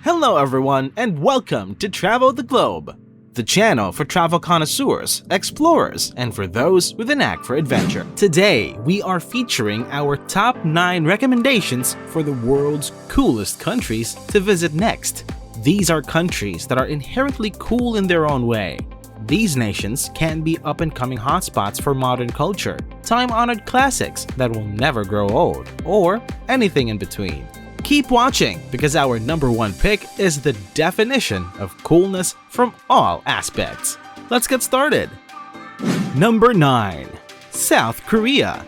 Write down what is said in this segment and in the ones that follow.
Hello everyone and welcome to Travel the Globe, the channel for travel connoisseurs, explorers, and for those with a knack for adventure. Today, we are featuring our top 9 recommendations for the world's coolest countries to visit next. These are countries that are inherently cool in their own way. These nations can be up-and-coming hotspots for modern culture, time-honored classics that will never grow old, or anything in between. Keep watching because our number 1 pick is the definition of coolness from all aspects. Let's get started. Number 9. South Korea.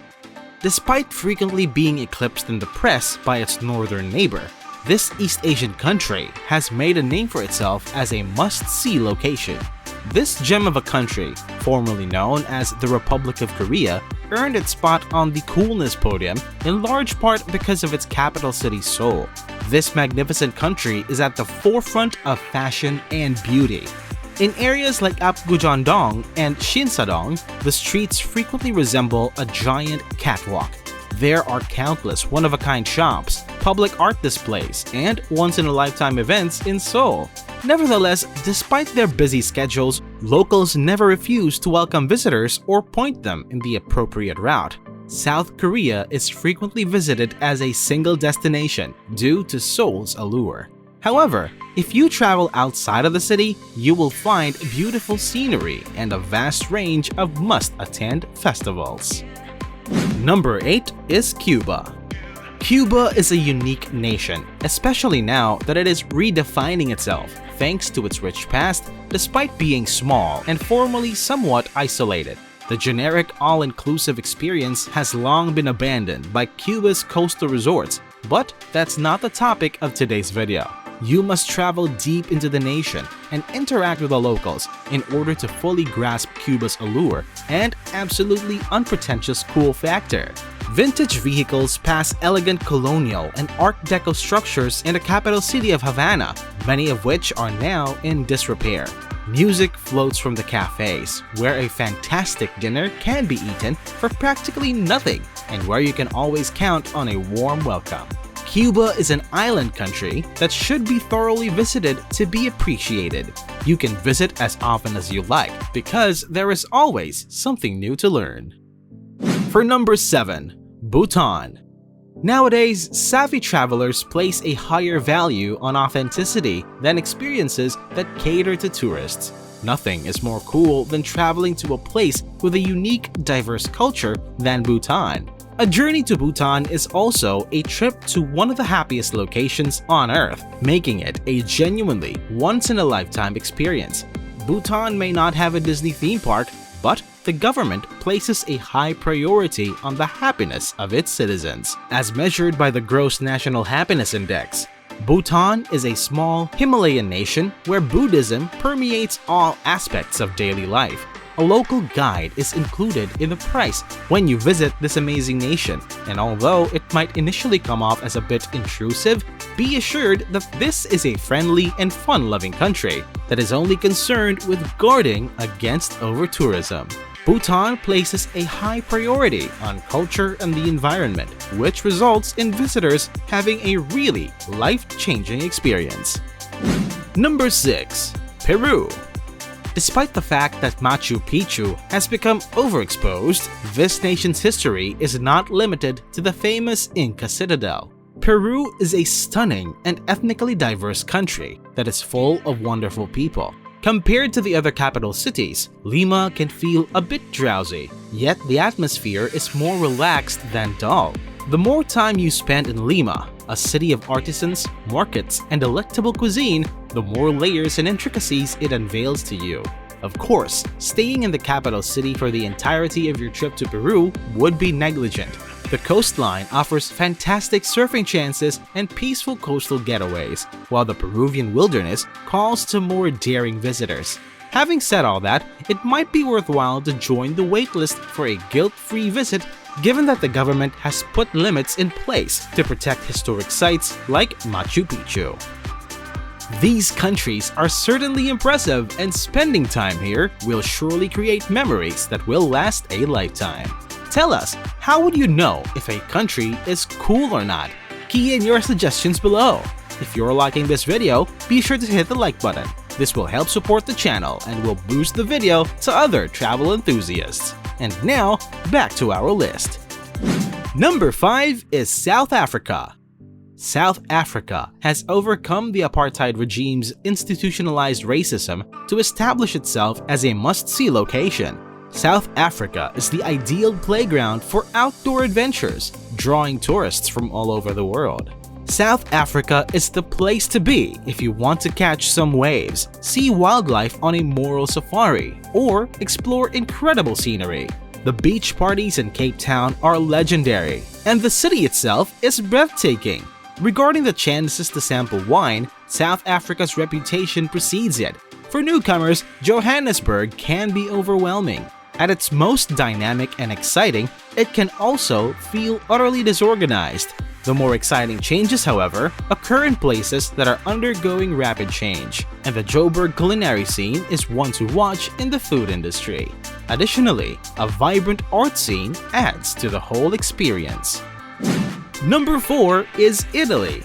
Despite frequently being eclipsed in the press by its northern neighbor, this East Asian country has made a name for itself as a must-see location. This gem of a country, formerly known as the Republic of Korea, earned its spot on the coolness podium in large part because of its capital city Seoul. This magnificent country is at the forefront of fashion and beauty. In areas like Apgujeongdong and Shinsadong, the streets frequently resemble a giant catwalk. There are countless one-of-a-kind shops, public art displays, and once-in-a-lifetime events in Seoul. Nevertheless, despite their busy schedules, locals never refuse to welcome visitors or point them in the appropriate route. South Korea is frequently visited as a single destination due to Seoul's allure. However, if you travel outside of the city, you will find beautiful scenery and a vast range of must-attend festivals. Number 8 is Cuba. Cuba is a unique nation, especially now that it is redefining itself thanks to its rich past, despite being small and formerly somewhat isolated. The generic all-inclusive experience has long been abandoned by Cuba's coastal resorts, but that's not the topic of today's video. You must travel deep into the nation and interact with the locals in order to fully grasp Cuba's allure and absolutely unpretentious cool factor. Vintage vehicles pass elegant colonial and Art Deco structures in the capital city of Havana, many of which are now in disrepair. Music floats from the cafes, where a fantastic dinner can be eaten for practically nothing and where you can always count on a warm welcome. Cuba is an island country that should be thoroughly visited to be appreciated. You can visit as often as you like because there is always something new to learn. For number 7. Bhutan. Nowadays, savvy travelers place a higher value on authenticity than experiences that cater to tourists. Nothing is more cool than traveling to a place with a unique, diverse culture than Bhutan. A journey to Bhutan is also a trip to one of the happiest locations on Earth, making it a genuinely once-in-a-lifetime experience. Bhutan may not have a Disney theme park, but the government places a high priority on the happiness of its citizens. As measured by the Gross National Happiness Index, Bhutan is a small Himalayan nation where Buddhism permeates all aspects of daily life. A local guide is included in the price when you visit this amazing nation, and although it might initially come off as a bit intrusive, be assured that this is a friendly and fun-loving country that is only concerned with guarding against over-tourism. Bhutan places a high priority on culture and the environment, which results in visitors having a really life-changing experience. Number 6. Peru. Despite the fact that Machu Picchu has become overexposed, this nation's history is not limited to the famous Inca citadel. Peru is a stunning and ethnically diverse country that is full of wonderful people. Compared to the other capital cities, Lima can feel a bit drowsy, yet the atmosphere is more relaxed than dull. The more time you spend in Lima, a city of artisans, markets, and delectable cuisine, the more layers and intricacies it unveils to you. Of course, staying in the capital city for the entirety of your trip to Peru would be negligent. The coastline offers fantastic surfing chances and peaceful coastal getaways, while the Peruvian wilderness calls to more daring visitors. Having said all that, it might be worthwhile to join the waitlist for a guilt-free visit given that the government has put limits in place to protect historic sites like Machu Picchu. These countries are certainly impressive, and spending time here will surely create memories that will last a lifetime. Tell us, how would you know if a country is cool or not? Key in your suggestions below. If you're liking this video, be sure to hit the like button. This will help support the channel and will boost the video to other travel enthusiasts. And now, back to our list. Number 5 is South Africa. South Africa has overcome the apartheid regime's institutionalized racism to establish itself as a must-see location. South Africa is the ideal playground for outdoor adventures, drawing tourists from all over the world. South Africa is the place to be if you want to catch some waves, see wildlife on a moral safari, or explore incredible scenery. The beach parties in Cape Town are legendary, and the city itself is breathtaking. Regarding the chances to sample wine, South Africa's reputation precedes it. For newcomers, Johannesburg can be overwhelming. At its most dynamic and exciting, it can also feel utterly disorganized. The more exciting changes, however, occur in places that are undergoing rapid change, and the Joburg culinary scene is one to watch in the food industry. Additionally, a vibrant art scene adds to the whole experience. Number 4 is Italy.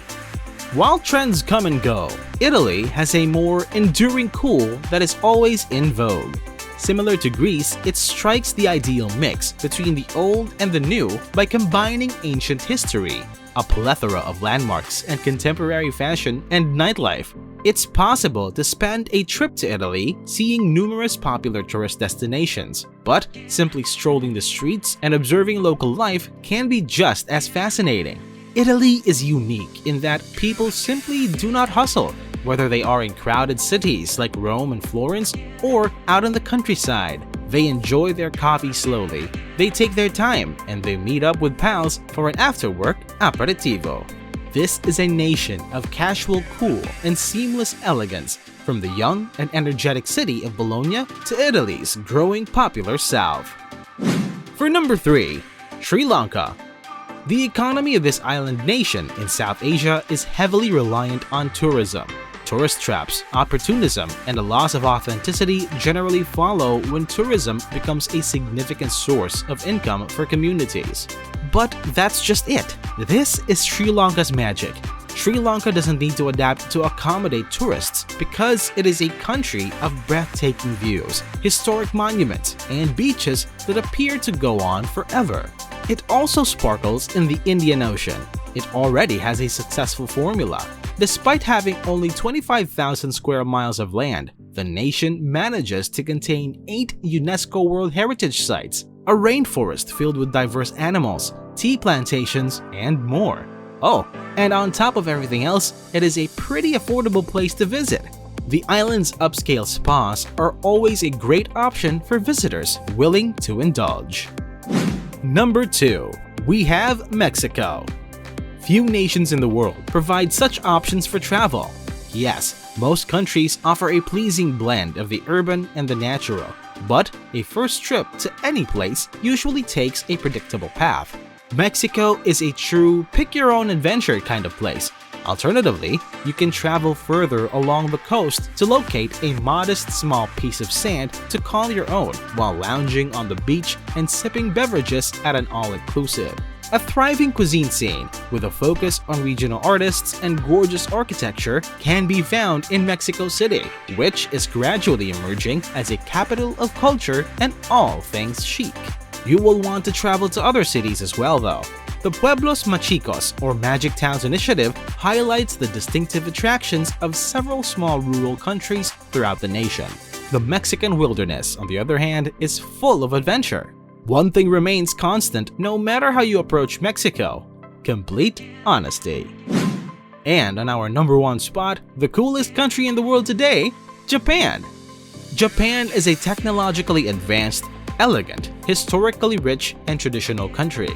While trends come and go, Italy has a more enduring cool that is always in vogue. Similar to Greece, it strikes the ideal mix between the old and the new by combining ancient history, a plethora of landmarks, and contemporary fashion and nightlife. It's possible to spend a trip to Italy seeing numerous popular tourist destinations, but simply strolling the streets and observing local life can be just as fascinating. Italy is unique in that people simply do not hustle, whether they are in crowded cities like Rome and Florence or out in the countryside. They enjoy their coffee slowly, they take their time, and they meet up with pals for an after-work aperitivo. This is a nation of casual cool and seamless elegance, from the young and energetic city of Bologna to Italy's growing popular south. For number 3, Sri Lanka. The economy of this island nation in South Asia is heavily reliant on tourism. Tourist traps, opportunism, and a loss of authenticity generally follow when tourism becomes a significant source of income for communities. But that's just it. This is Sri Lanka's magic. Sri Lanka doesn't need to adapt to accommodate tourists because it is a country of breathtaking views, historic monuments, and beaches that appear to go on forever. It also sparkles in the Indian Ocean. It already has a successful formula. Despite having only 25,000 square miles of land, the nation manages to contain 8 UNESCO World Heritage Sites, a rainforest filled with diverse animals, tea plantations, and more. Oh, and on top of everything else, it is a pretty affordable place to visit. The island's upscale spas are always a great option for visitors willing to indulge. Number 2, we have Mexico. Few nations in the world provide such options for travel. Yes, most countries offer a pleasing blend of the urban and the natural, but a first trip to any place usually takes a predictable path. Mexico is a true pick-your-own-adventure kind of place. Alternatively, you can travel further along the coast to locate a modest small piece of sand to call your own while lounging on the beach and sipping beverages at an all-inclusive. A thriving cuisine scene with a focus on regional artists and gorgeous architecture can be found in Mexico City, which is gradually emerging as a capital of culture and all things chic. You will want to travel to other cities as well though. The Pueblos Machicos or Magic Towns initiative highlights the distinctive attractions of several small rural countries throughout the nation. The Mexican wilderness, on the other hand, is full of adventure. One thing remains constant no matter how you approach Mexico: complete honesty. And on our number 1 spot, the coolest country in the world today, Japan. Japan is a technologically advanced, elegant, historically rich, and traditional country.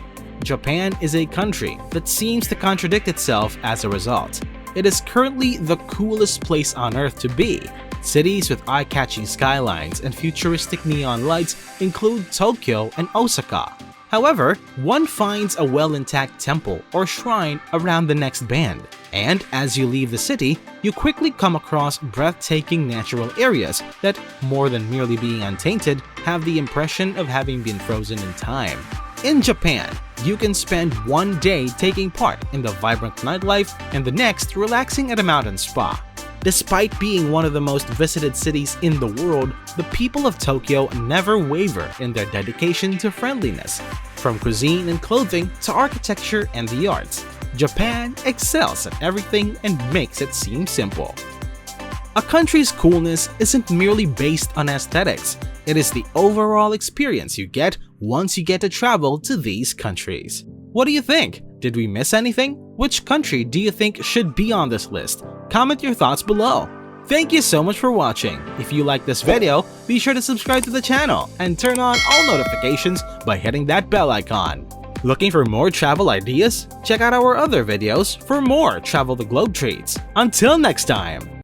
Japan is a country that seems to contradict itself as a result. It is currently the coolest place on earth to be. Cities with eye-catching skylines and futuristic neon lights include Tokyo and Osaka. However, one finds a well-intact temple or shrine around the next bend. And as you leave the city, you quickly come across breathtaking natural areas that, more than merely being untainted, have the impression of having been frozen in time. In Japan, you can spend one day taking part in the vibrant nightlife and the next relaxing at a mountain spa. Despite being one of the most visited cities in the world, the people of Tokyo never waver in their dedication to friendliness. From cuisine and clothing to architecture and the arts, Japan excels at everything and makes it seem simple. A country's coolness isn't merely based on aesthetics, it is the overall experience you get once you get to travel to these countries. What do you think? Did we miss anything? Which country do you think should be on this list? Comment your thoughts below. Thank you so much for watching. If you like this video, be sure to subscribe to the channel and turn on all notifications by hitting that bell icon. Looking for more travel ideas? Check out our other videos for more Travel the Globe treats. Until next time!